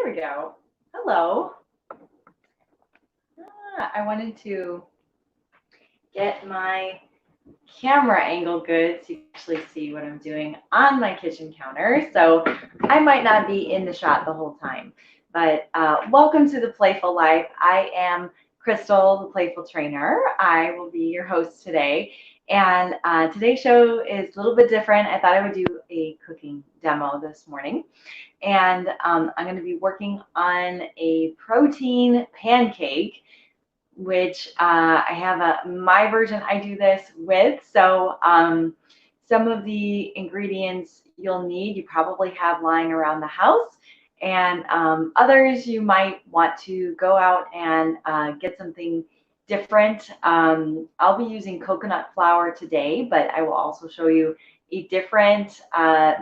There we go. Hello. I wanted to get my camera angle good so you can actually see what I'm doing on my kitchen counter. So I might not be in the shot the whole time, but welcome to the Playful Life. I am Crystal, the Playful Trainer. I will be your host today. And today's show is a little bit different. I thought I would do a cooking demo this morning. And I'm going to be working on a protein pancake, which I have my version I do this with. So some of the ingredients you'll need, you probably have lying around the house. And others you might want to go out and get something different. I'll be using coconut flour today, but I will also show you a different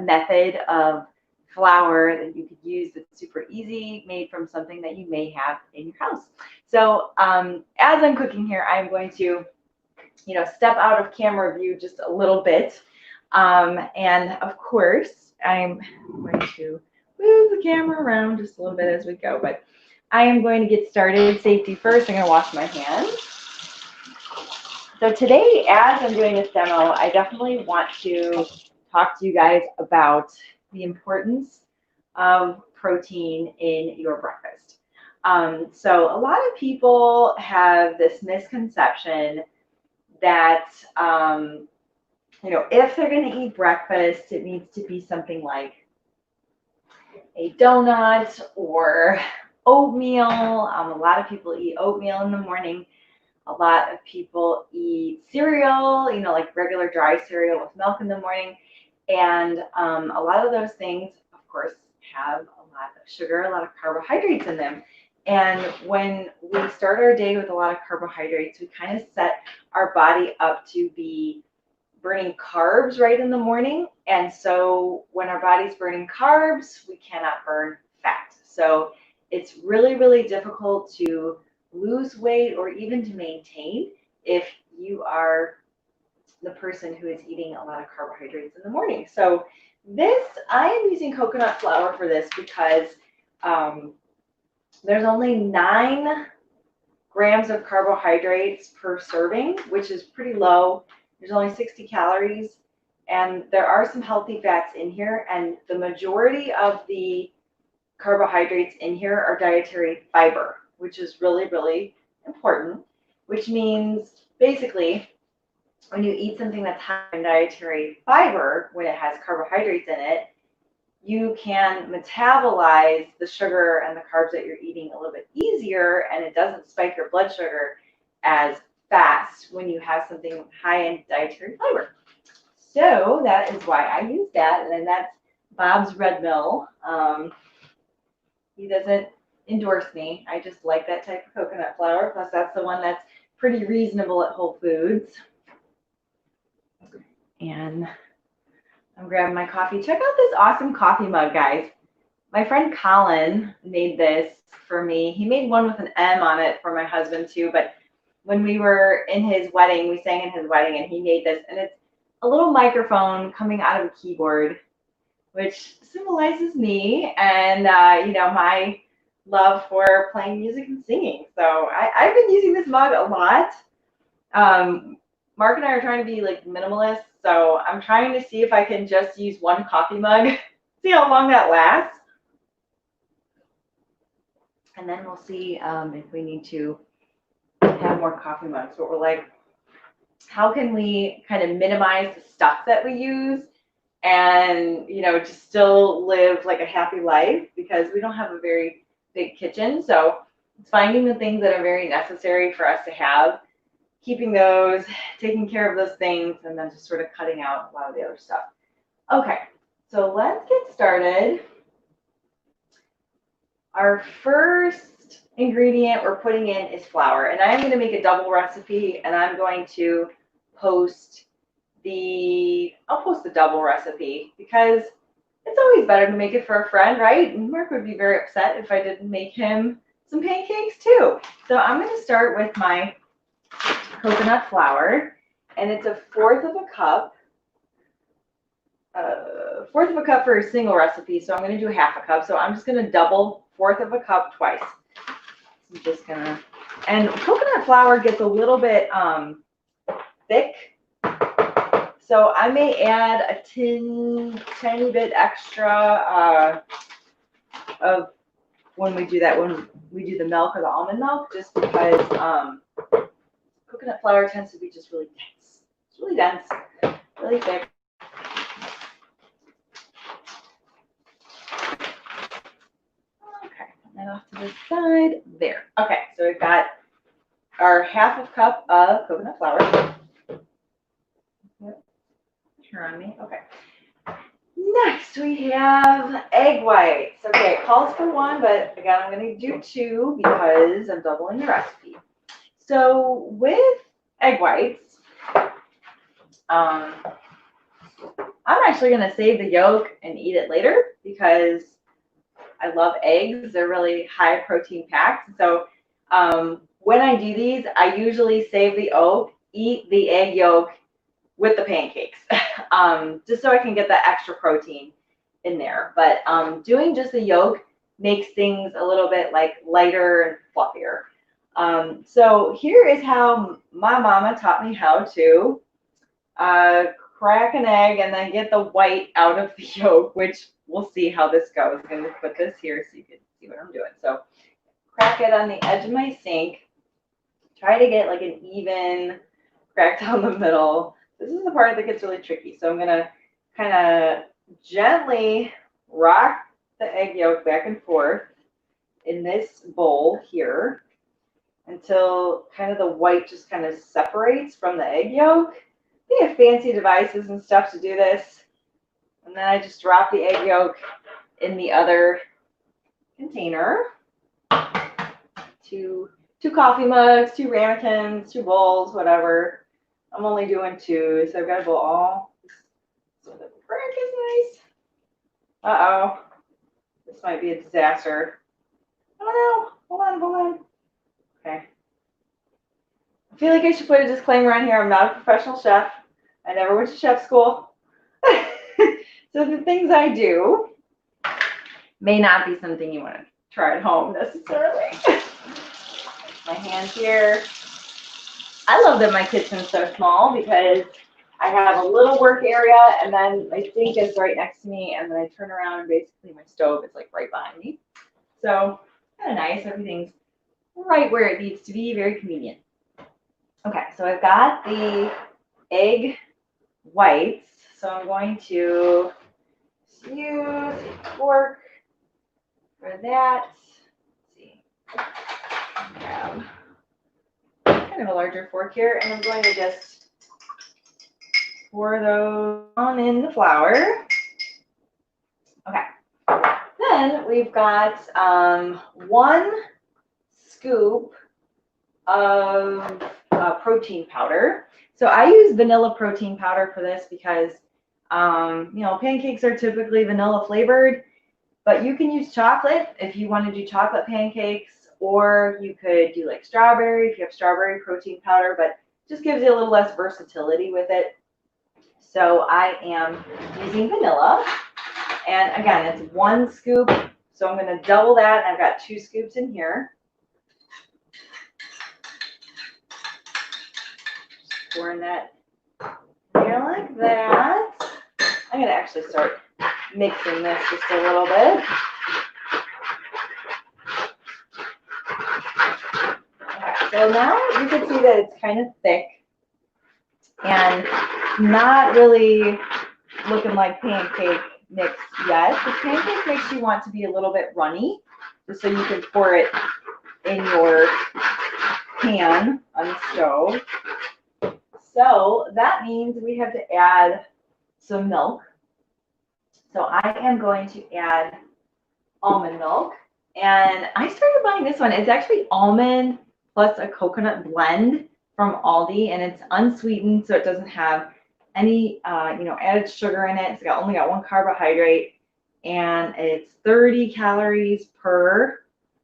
method of flour that you could use that's super easy, made from something that you may have in your house. So as I'm cooking here, I'm going to, step out of camera view just a little bit. And of course, I'm going to move the camera around just a little bit as we go, but I am going to get started. Safety first, I'm going to wash my hands. So today, as I'm doing this demo, I definitely want to talk to you guys about the importance of protein in your breakfast. So a lot of people have this misconception that, if they're going to eat breakfast, it needs to be something like a donut or oatmeal. A lot of people eat oatmeal in the morning. A lot of people eat cereal, like regular dry cereal with milk in the morning. And a lot of those things, of course, have a lot of sugar, a lot of carbohydrates in them. And when we start our day with a lot of carbohydrates, we kind of set our body up to be burning carbs right in the morning. And so when our body's burning carbs, we cannot burn fat. So it's really, really difficult to lose weight or even to maintain if you are the person who is eating a lot of carbohydrates in the morning. So I am using coconut flour for this because there's only 9 grams of carbohydrates per serving, which is pretty low. There's only 60 calories, and there are some healthy fats in here, and the majority of the carbohydrates in here are dietary fiber, which is really, really important, which means basically when you eat something that's high in dietary fiber, when it has carbohydrates in it, you can metabolize the sugar and the carbs that you're eating a little bit easier, and it doesn't spike your blood sugar as fast when you have something high in dietary fiber. So that is why I use that, and then that's Bob's Red Mill. He doesn't endorse me. I just like that type of coconut flour, plus that's the one that's pretty reasonable at Whole Foods. And I'm grabbing my coffee. Check out this awesome coffee mug, guys. My friend Colin made this for me. He made one with an M on it for my husband too, but when we were in his wedding, we sang in his wedding, and he made this, and it's a little microphone coming out of a keyboard, which symbolizes me and, my love for playing music and singing. So I've been using this mug a lot. Mark and I are trying to be like minimalist, so I'm trying to see if I can just use one coffee mug, see how long that lasts. And then we'll see if we need to have more coffee mugs. But we're like, how can we kind of minimize the stuff that we use and, just still live like a happy life, because we don't have a very big kitchen. So it's finding the things that are very necessary for us to have, keeping those, taking care of those things, and then just sort of cutting out a lot of the other stuff. Okay, so let's get started. Our first ingredient we're putting in is flour, and I'm going to make a double recipe, and I'm going to post the double recipe because it's always better to make it for a friend, right? And Mark would be very upset if I didn't make him some pancakes too. So I'm going to start with my coconut flour, and it's 1/4 of a cup. fourth of a cup for a single recipe, so I'm going to do half a cup. So I'm just going to double fourth of a cup twice. I'm just going to, and coconut flour gets a little bit thick. So I may add a tiny bit extra of when we do that, when we do the milk or the almond milk, just because coconut flour tends to be just really dense. It's really dense, really thick. Okay, put that off to the side. There. Okay, so we've got our half a cup of coconut flour. Turn on me. Okay. Next, we have egg whites. Okay, it calls for one, but again, I'm going to do two because I'm doubling the recipe. So with egg whites, I'm actually going to save the yolk and eat it later because I love eggs. They're really high protein packed. So when I do these, I usually save the yolk, eat the egg yolk with the pancakes, just so I can get that extra protein in there. But doing just the yolk makes things a little bit like lighter and fluffier. So here is how my mama taught me how to crack an egg and then get the white out of the yolk, which we'll see how this goes. I'm going to put this here so you can see what I'm doing. So crack it on the edge of my sink. Try to get like an even crack down the middle. This is the part that gets really tricky. So I'm going to kind of gently rock the egg yolk back and forth in this bowl here until kind of the white just kind of separates from the egg yolk. They have fancy devices and stuff to do this. And then I just drop the egg yolk in the other container. Two coffee mugs, 2 ramekins, 2 bowls, whatever. I'm only doing 2, so I've got to bowl all. So the crack is nice. Uh-oh. This might be a disaster. Oh no. Hold on. Okay. I feel like I should put a disclaimer on here. I'm not a professional chef. I never went to chef school. So the things I do may not be something you want to try at home necessarily. My hand here. I love that my kitchen's so small because I have a little work area and then my sink is right next to me, and then I turn around and basically my stove is like right behind me. So kind of nice. Everything's right where it needs to be. Very convenient. Okay, so I've got the egg whites. So I'm going to use a fork for that. Let's see. Grab kind of a larger fork here, and I'm going to just pour those on in the flour. Okay. Then we've got 1 scoop of protein powder. So I use vanilla protein powder for this because, you know, pancakes are typically vanilla flavored, but you can use chocolate if you want to do chocolate pancakes, or you could do like strawberry if you have strawberry protein powder, but it just gives you a little less versatility with it. So I am using vanilla, and again, it's 1 scoop, so I'm going to double that, and I've got 2 scoops in here. Pouring that there like that. I'm going to actually start mixing this just a little bit. Okay, so now you can see that it's kind of thick and not really looking like pancake mix yet. The pancake mix you want to be a little bit runny, just so you can pour it in your pan on the stove. So that means we have to add some milk. So I am going to add almond milk. And I started buying this one. It's actually almond plus a coconut blend from Aldi, and it's unsweetened, so it doesn't have any added sugar in it. It's only got 1 carbohydrate, and it's 30 calories per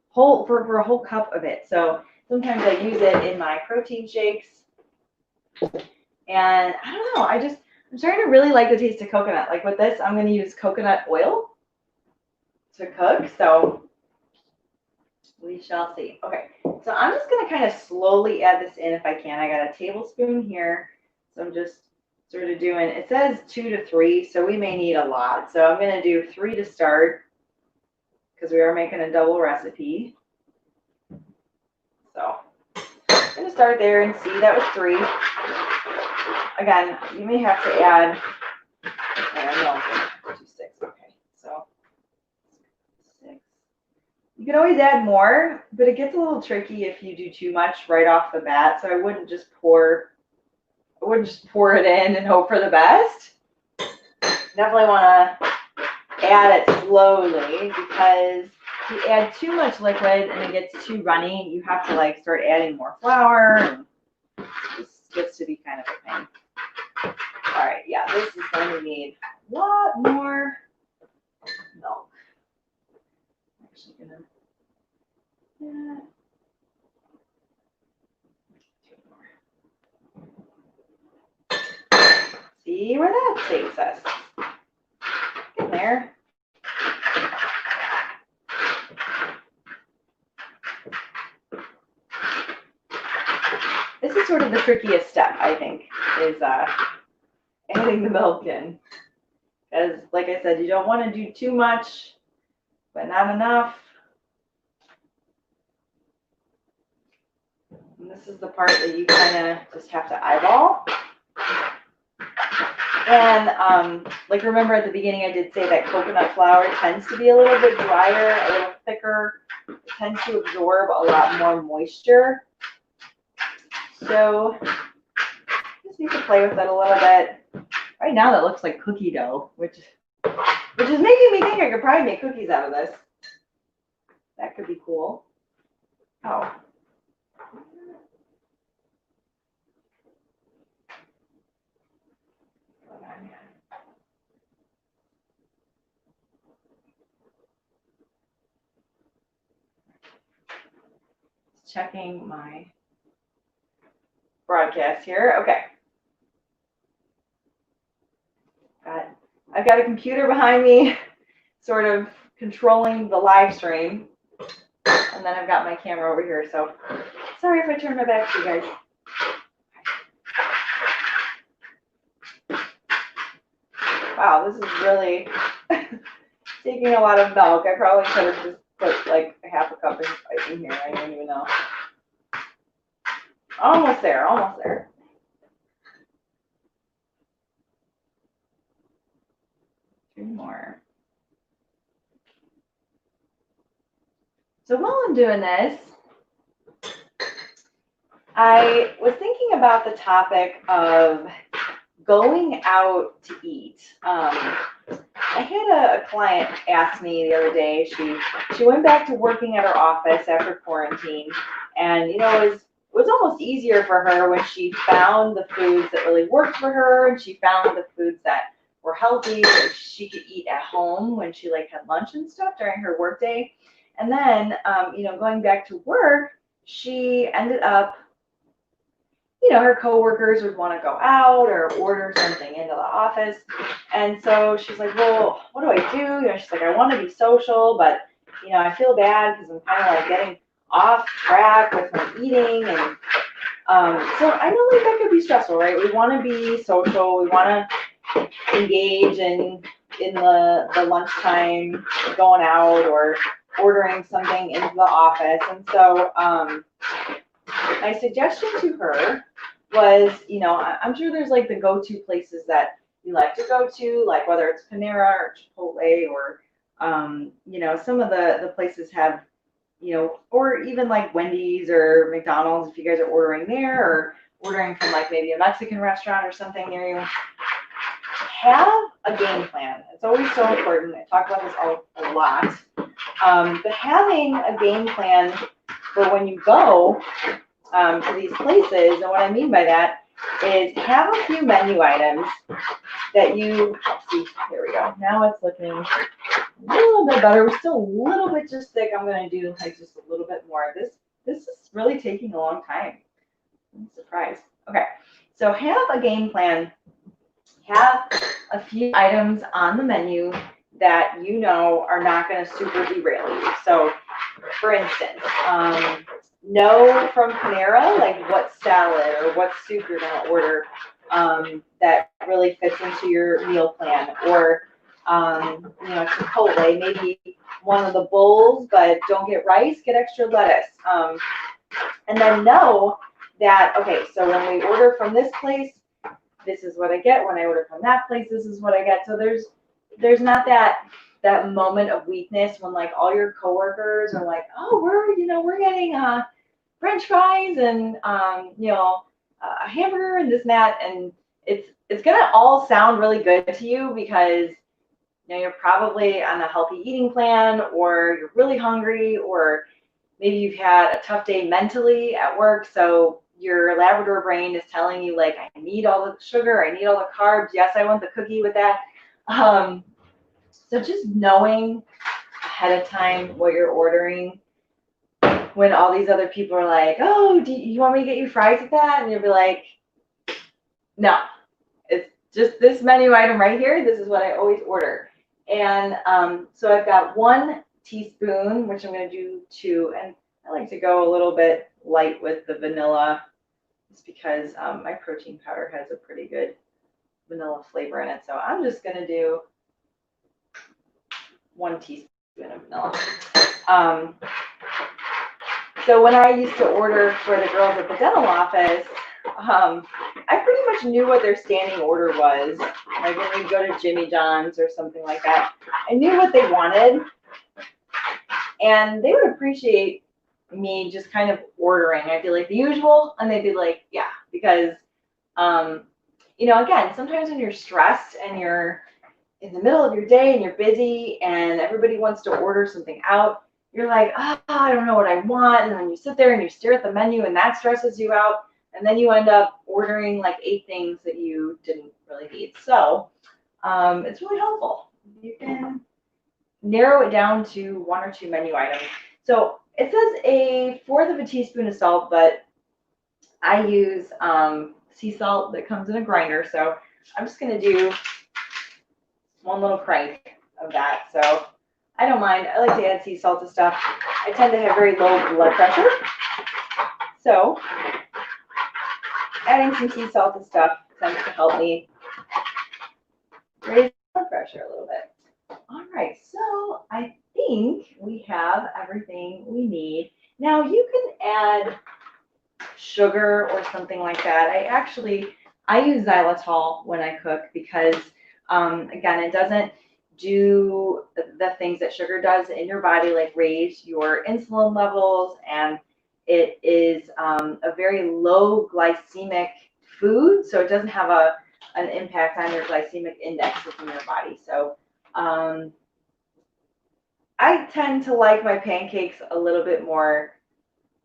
whole for a whole cup of it. So sometimes I use it in my protein shakes. And I don't know, I'm I'm starting to really like the taste of coconut. Like with this, I'm going to use coconut oil to cook. So we shall see. Okay, so I'm just going to kind of slowly add this in if I can. I got a tablespoon here. So I'm just sort of doing, it says 2 to 3, so we may need a lot. So I'm going to do 3 to start because we are making a double recipe. So I'm going to start there and see. That was 3. Again, you may have to add, I don't know, 2, 6. Okay, so 6. You can always add more, but it gets a little tricky if you do too much right off the bat. So I wouldn't just pour it in and hope for the best. Definitely want to add it slowly because if you add too much liquid and it gets too runny, you have to like start adding more flour. And this gets to be kind of a pain. All right, yeah, this is going to need a lot more milk. I'm actually gonna, yeah. See where that takes us. Get in there. This is sort of the trickiest step, I think, is adding the milk in. Because, like I said, you don't want to do too much, but not enough. And this is the part that you kind of just have to eyeball. And like remember at the beginning I did say that coconut flour tends to be a little bit drier, a little thicker. It tends to absorb a lot more moisture. So just need to play with it a little bit. Right now that looks like cookie dough, which is making me think I could probably make cookies out of this. That could be cool. Oh. Checking my broadcast here. Okay. I've got a computer behind me sort of controlling the live stream. And then I've got my camera over here. So sorry if I turn my back to you guys. Wow, this is really taking a lot of milk. I probably could have just put like a half a cup in here. I don't even know. Almost there, almost there. Two more. So while I'm doing this, I was thinking about the topic of going out to eat. I had a client ask me the other day, she went back to working at her office after quarantine, and you know, it was almost easier for her when she found the foods that really worked for her, and she found the foods that were healthy that she could eat at home when she like had lunch and stuff during her workday. And then, you know, going back to work, she ended up, you know, her coworkers would want to go out or order something into the office. And so she's like, well, what do I do? You know, she's like, I want to be social, but, you know, I feel bad because I'm kind of like getting off track with my eating. And so I know like that could be stressful, right? We want to be social. We want to engage in the lunchtime, going out or ordering something into the office. And so my suggestion to her was, you know, I'm sure there's like the go-to places that you like to go to, like whether it's Panera or Chipotle or, you know, some of the places have, you know, or even like Wendy's or McDonald's if you guys are ordering there or ordering from like maybe a Mexican restaurant or something near you. Have a game plan. It's always so important. I talk about this a lot. But having a game plan for when you go to these places, and what I mean by that is have a few menu items that you, let's see, here we go. Now it's looking a little bit better. We're still a little bit just thick. I'm going to do like just a little bit more. This is really taking a long time. I'm surprised. Okay, so have a game plan have a few items on the menu that you know are not going to super derail you. So, for instance, know from Panera like what salad or what soup you're going to order that really fits into your meal plan, or Chipotle, maybe one of the bowls, but don't get rice, get extra lettuce. And then know that, okay, so when we order from this place, this is what I get. When I order from that place, this is what I get. So there's not that moment of weakness when like all your coworkers are like, oh, we're getting French fries and a hamburger and this and that, and it's gonna all sound really good to you because you're probably on a healthy eating plan, or you're really hungry, or maybe you've had a tough day mentally at work, so your Labrador brain is telling you like, I need all the sugar, I need all the carbs. Yes, I want the cookie with that. So just knowing ahead of time what you're ordering, when all these other people are like, oh, do you want me to get you fries with that? And you'll be like, no, it's just this menu item right here. This is what I always order. And so I've got 1 teaspoon, which I'm going to do 2. And I like to go a little bit light with the vanilla, just because my protein powder has a pretty good vanilla flavor in it. So I'm just going to do 1 teaspoon of vanilla. So when I used to order for the girls at the dental office, I pretty much knew what their standing order was. Like when we go to Jimmy John's or something like that, I knew what they wanted, and they would appreciate me just kind of ordering. I'd be like, the usual, and they'd be like, yeah, because again, sometimes when you're stressed and you're in the middle of your day and you're busy and everybody wants to order something out, you're like, oh, I don't know what I want. And then you sit there and you stare at the menu and that stresses you out. And then you end up ordering like 8 things that you didn't really need. So it's really helpful. You can narrow it down to 1 or 2 menu items. So it says 1/4 of a teaspoon of salt, but I use sea salt that comes in a grinder. So I'm just going to do 1 little crank of that. So I don't mind. I like to add sea salt to stuff. I tend to have very low blood pressure. So adding some sea salt to stuff tends to help me raise blood pressure a little bit. All right, so I think we have everything we need. Now you can add sugar or something like that. I use xylitol when I cook because, again, it doesn't do the things that sugar does in your body, like raise your insulin levels, and it is a very low glycemic food, so it doesn't have an impact on your glycemic index within your body. So I tend to like my pancakes a little bit more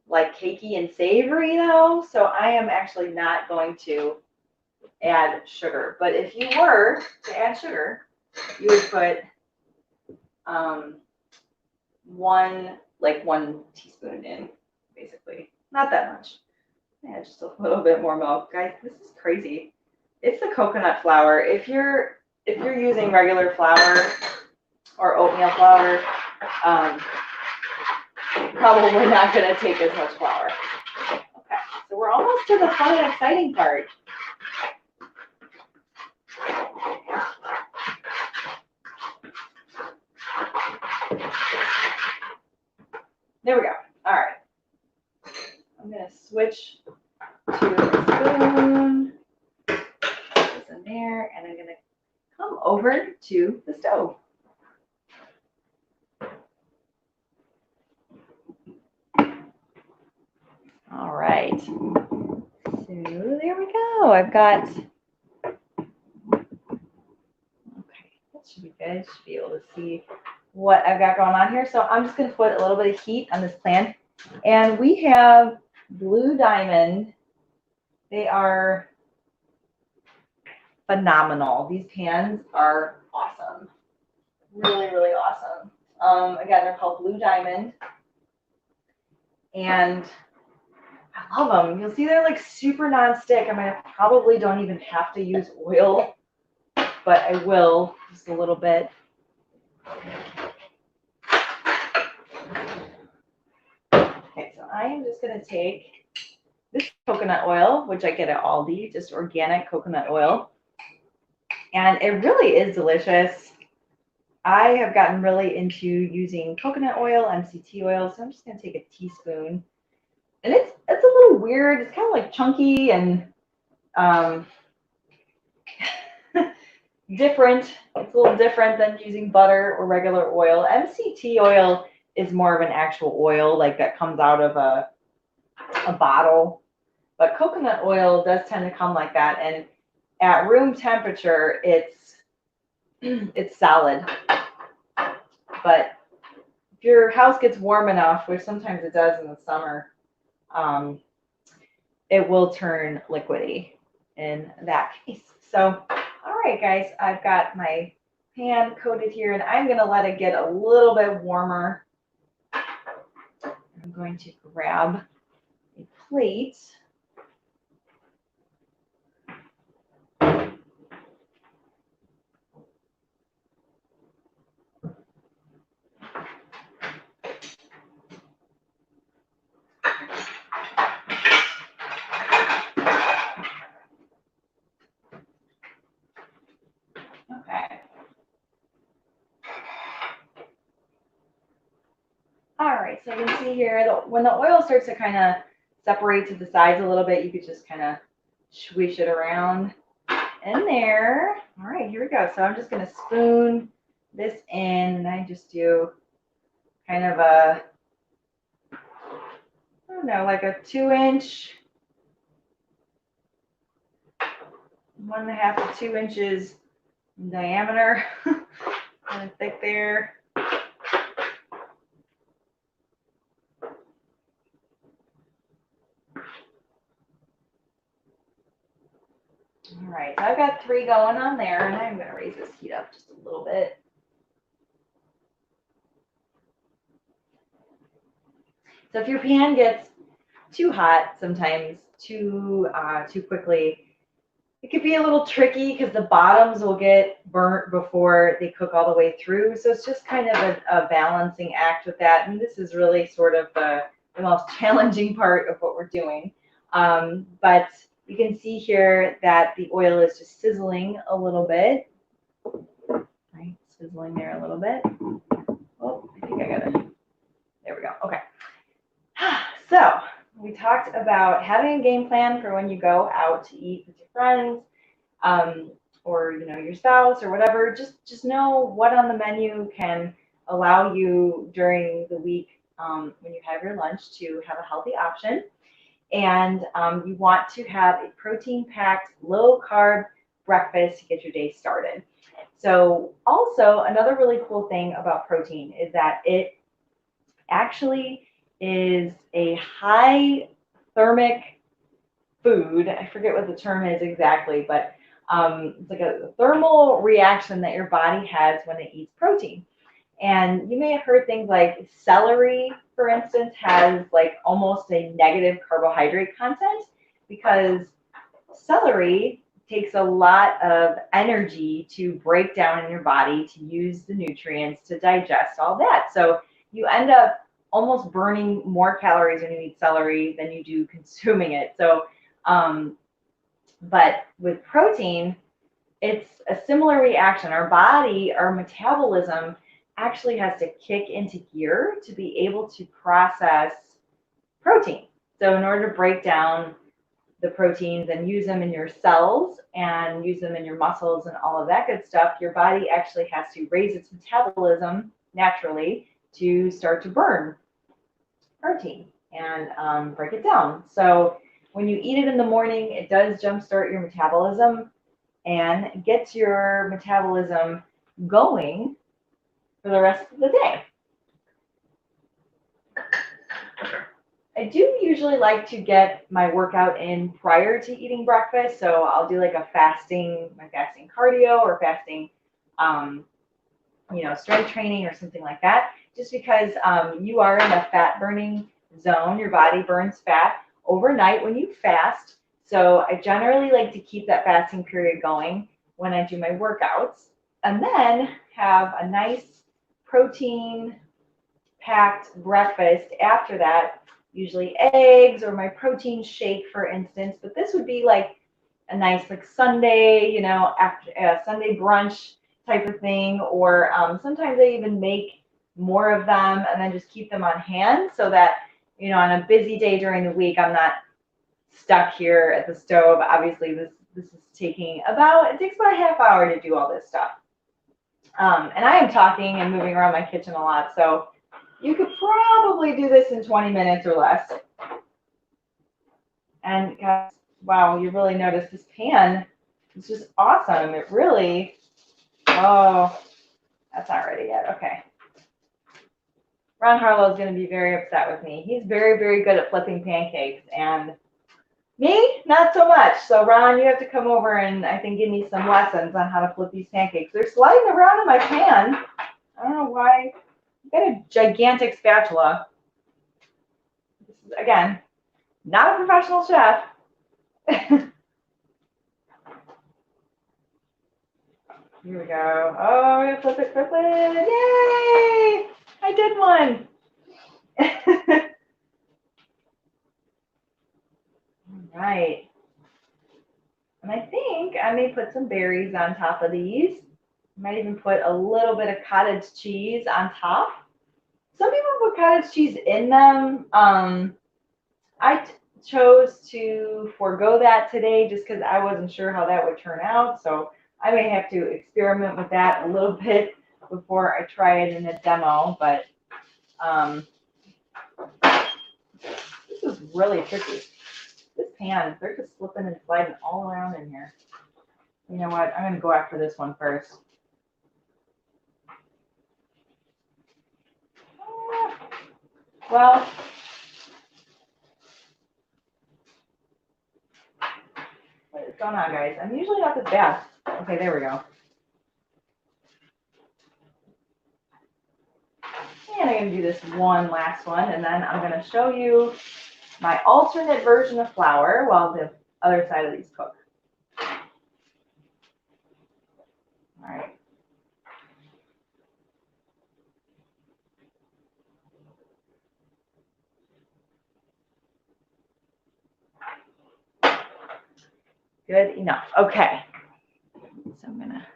like cakey and savory though, so I am actually not going to add sugar. But if you were to add sugar, you would put 1 teaspoon in, basically. Not that much. Yeah, just a little bit more milk. Guys, this is crazy. It's the coconut flour. If you're using regular flour or oatmeal flour, probably not going to take as much flour. Okay, so we're almost to the fun and exciting part. There we go. All right. I'm going to switch to the spoon. Put this in there, and I'm going to come over to the stove. All right. So there we go. I've got, okay, that should be good. Should be able to see what I've got going on here. So I'm just going to put a little bit of heat on this pan. And we have Blue Diamond. They are phenomenal. These pans are awesome. Really, really awesome. Again, they're called Blue Diamond. And I love them. You'll see they're like super non-stick. I mean, I probably don't even have to use oil but I will just a little bit. Okay, so I am just going to take this coconut oil, which I get at Aldi, just organic coconut oil. And it really is delicious. I have gotten really into using coconut oil, MCT oil, so I'm just going to take a teaspoon. And it's a little weird. It's kind of like chunky and different. It's a little different than using butter or regular oil. MCT oil is more of an actual oil, like that comes out of a bottle. But coconut oil does tend to come like that. And at room temperature, it's solid. But if your house gets warm enough, which sometimes it does in the summer, it will turn liquidy in that case. So, all right, guys, I've got my pan coated here, and I'm going to let it get a little bit warmer. I'm going to grab a plate. Okay. All right, so you can see here, when the oil starts to kind of separate to the sides a little bit, you could just kind of swish it around in there. All right, here we go. So I'm just going to spoon this in, and I just do kind of a, I don't know, like a 2-inch, 1.5 to 2 inches in diameter, kind of thick there. All right, so I've got 3 going on there, and I'm going to raise this heat up just a little bit. So if your pan gets too hot, sometimes too quickly, it could be a little tricky because the bottoms will get burnt before they cook all the way through. So it's just kind of a balancing act with that. And this is really sort of the most challenging part of what we're doing. But you can see here that the oil is just sizzling a little bit. Right, sizzling there a little bit. Oh, I think I got it. There we go. Okay. So we talked about having a game plan for when you go out to eat with your friends, or your spouse or whatever. Just know what on the menu can allow you during the week when you have your lunch to have a healthy option. And you want to have a protein-packed, low-carb breakfast to get your day started. So also, another really cool thing about protein is that it actually is a high thermic food. I forget what the term is exactly, but it's like a thermal reaction that your body has when it eats protein. And you may have heard things like celery, for instance, has like almost a negative carbohydrate content because celery takes a lot of energy to break down in your body to use the nutrients to digest all that. So you end up almost burning more calories when you eat celery than you do consuming it. So, but with protein, it's a similar reaction. Our body, our metabolism actually has to kick into gear to be able to process protein. So in order to break down the proteins and use them in your cells and use them in your muscles and all of that good stuff, your body actually has to raise its metabolism naturally to start to burn protein and break it down. So when you eat it in the morning, it does jumpstart your metabolism and gets your metabolism going for the rest of the day. I do usually like to get my workout in prior to eating breakfast. So I'll do like my fasting cardio or fasting, strength training or something like that. Just because you are in a fat burning zone, your body burns fat overnight when you fast. So I generally like to keep that fasting period going when I do my workouts, and then have a nice protein-packed breakfast after that, usually eggs or my protein shake, for instance. But this would be like a nice like Sunday, you know, after a Sunday brunch type of thing, or sometimes I even make more of them and then just keep them on hand so that, you know, on a busy day during the week, I'm not stuck here at the stove. Obviously, this is taking about, it takes about a half hour to do all this stuff. And I am talking and moving around my kitchen a lot, so you could probably do this in 20 minutes or less. And guys, wow, you really notice this pan is just awesome. It really, oh, that's not ready yet. Okay. Ron Harlow is going to be very upset with me. He's very, very good at flipping pancakes, and me, not so much. So Ron, you have to come over and I think give me some lessons on how to flip these pancakes. They're sliding around in my pan. I don't know why. I've got a gigantic spatula. This is, again, not a professional chef. Here we go. Oh, we're gonna flip it, flip it. Yay! I did one. All right. And I think I may put some berries on top of these. I might even put a little bit of cottage cheese on top. Some people put cottage cheese in them. I chose to forego that today just because I wasn't sure how that would turn out. So I may have to experiment with that a little bit before I try it in a demo. But this is really tricky. This pan, they're just slipping and sliding all around in here. You know what? I'm going to go after this one first. Well, what is going on, guys? I'm usually not this bad. Okay, there we go. And I'm going to do this one last one, and then I'm going to show you my alternate version of flour while the other side of these cook. All right. Good enough. Okay. So I'm going to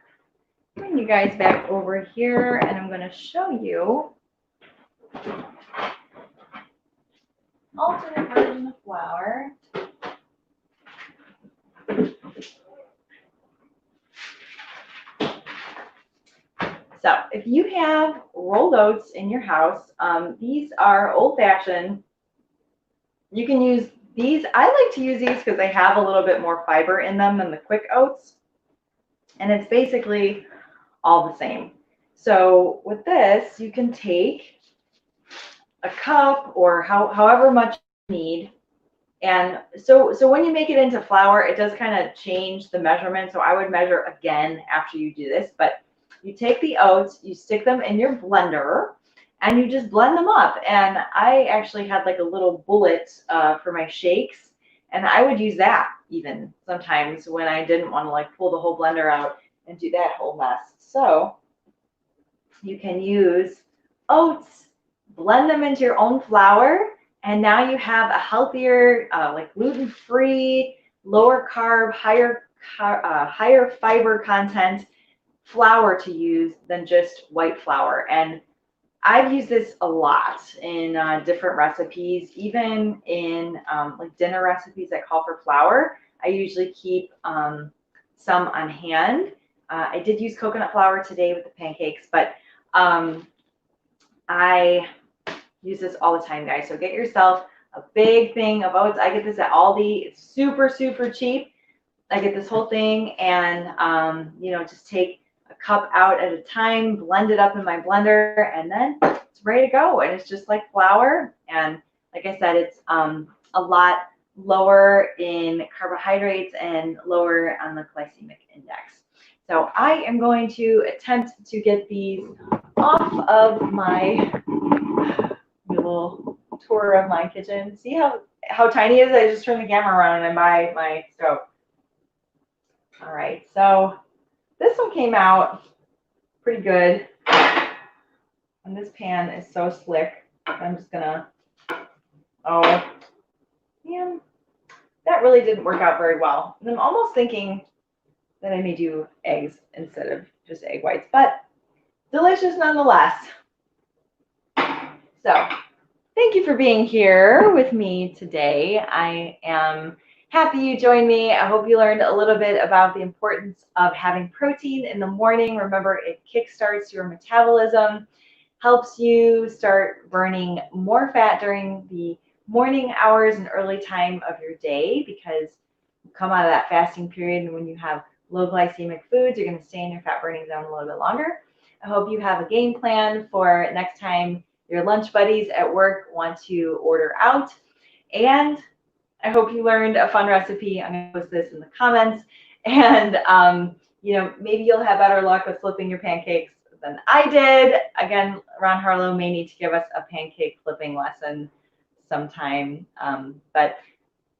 bring you guys back over here, and I'm going to show you alternate version of flour. So if you have rolled oats in your house, these are old-fashioned. You can use these. I like to use these because they have a little bit more fiber in them than the quick oats. And it's basically all the same. So with this, you can take a cup or however much you need. And so when you make it into flour, it does kind of change the measurement. So I would measure again after you do this. But you take the oats, you stick them in your blender, and you just blend them up. And I actually had like a little bullet for my shakes, and I would use that even sometimes when I didn't want to like pull the whole blender out and do that whole mess. So you can use oats, blend them into your own flour, and now you have a healthier, like gluten-free, lower carb, higher fiber content flour to use than just white flour. And I've used this a lot in different recipes, even in like dinner recipes that call for flour. I usually keep some on hand. I did use coconut flour today with the pancakes, but I use this all the time, guys. So get yourself a big thing of oats. I get this at Aldi. It's super, super cheap. I get this whole thing, and you know, just take a cup out at a time, blend it up in my blender, and then it's ready to go. And it's just like flour. And like I said, it's a lot lower in carbohydrates and lower on the glycemic index. So I am going to attempt to get these off of my little tour of my kitchen. See how tiny it is? I just turn the camera around and I'm by my stove. All right, so this one came out pretty good. And this pan is so slick. I'm just gonna, oh, man, that really didn't work out very well. And I'm almost thinking that I may do eggs instead of just egg whites, but delicious nonetheless. So thank you for being here with me today. I am happy you joined me. I hope you learned a little bit about the importance of having protein in the morning. Remember, it kickstarts your metabolism, helps you start burning more fat during the morning hours and early time of your day, because you come out of that fasting period, and when you have low glycemic foods, you're going to stay in your fat burning zone a little bit longer. I hope you have a game plan for next time your lunch buddies at work want to order out. And I hope you learned a fun recipe. I'm going to post this in the comments. And, maybe you'll have better luck with flipping your pancakes than I did. Again, Ron Harlow may need to give us a pancake flipping lesson sometime. But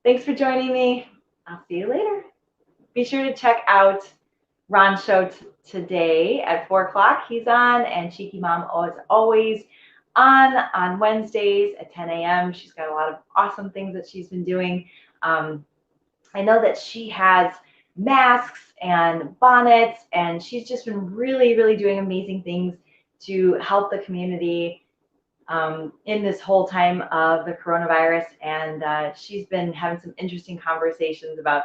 thanks for joining me. I'll see you later. Be sure to check out Ron's show today at 4 o'clock. He's on, and Cheeky Mom is always on Wednesdays at 10 a.m. She's got a lot of awesome things that she's been doing. I know that she has masks and bonnets, and she's just been really, really doing amazing things to help the community in this whole time of the coronavirus. And she's been having some interesting conversations about,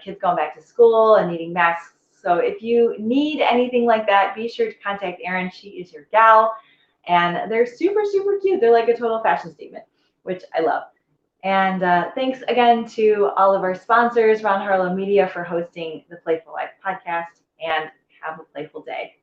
kids going back to school and needing masks. So if you need anything like that, be sure to contact Erin. She is your gal. And they're super, super cute. They're like a total fashion statement, which I love. And thanks again to all of our sponsors, Ron Harlow Media, for hosting the Playful Life podcast. And have a playful day.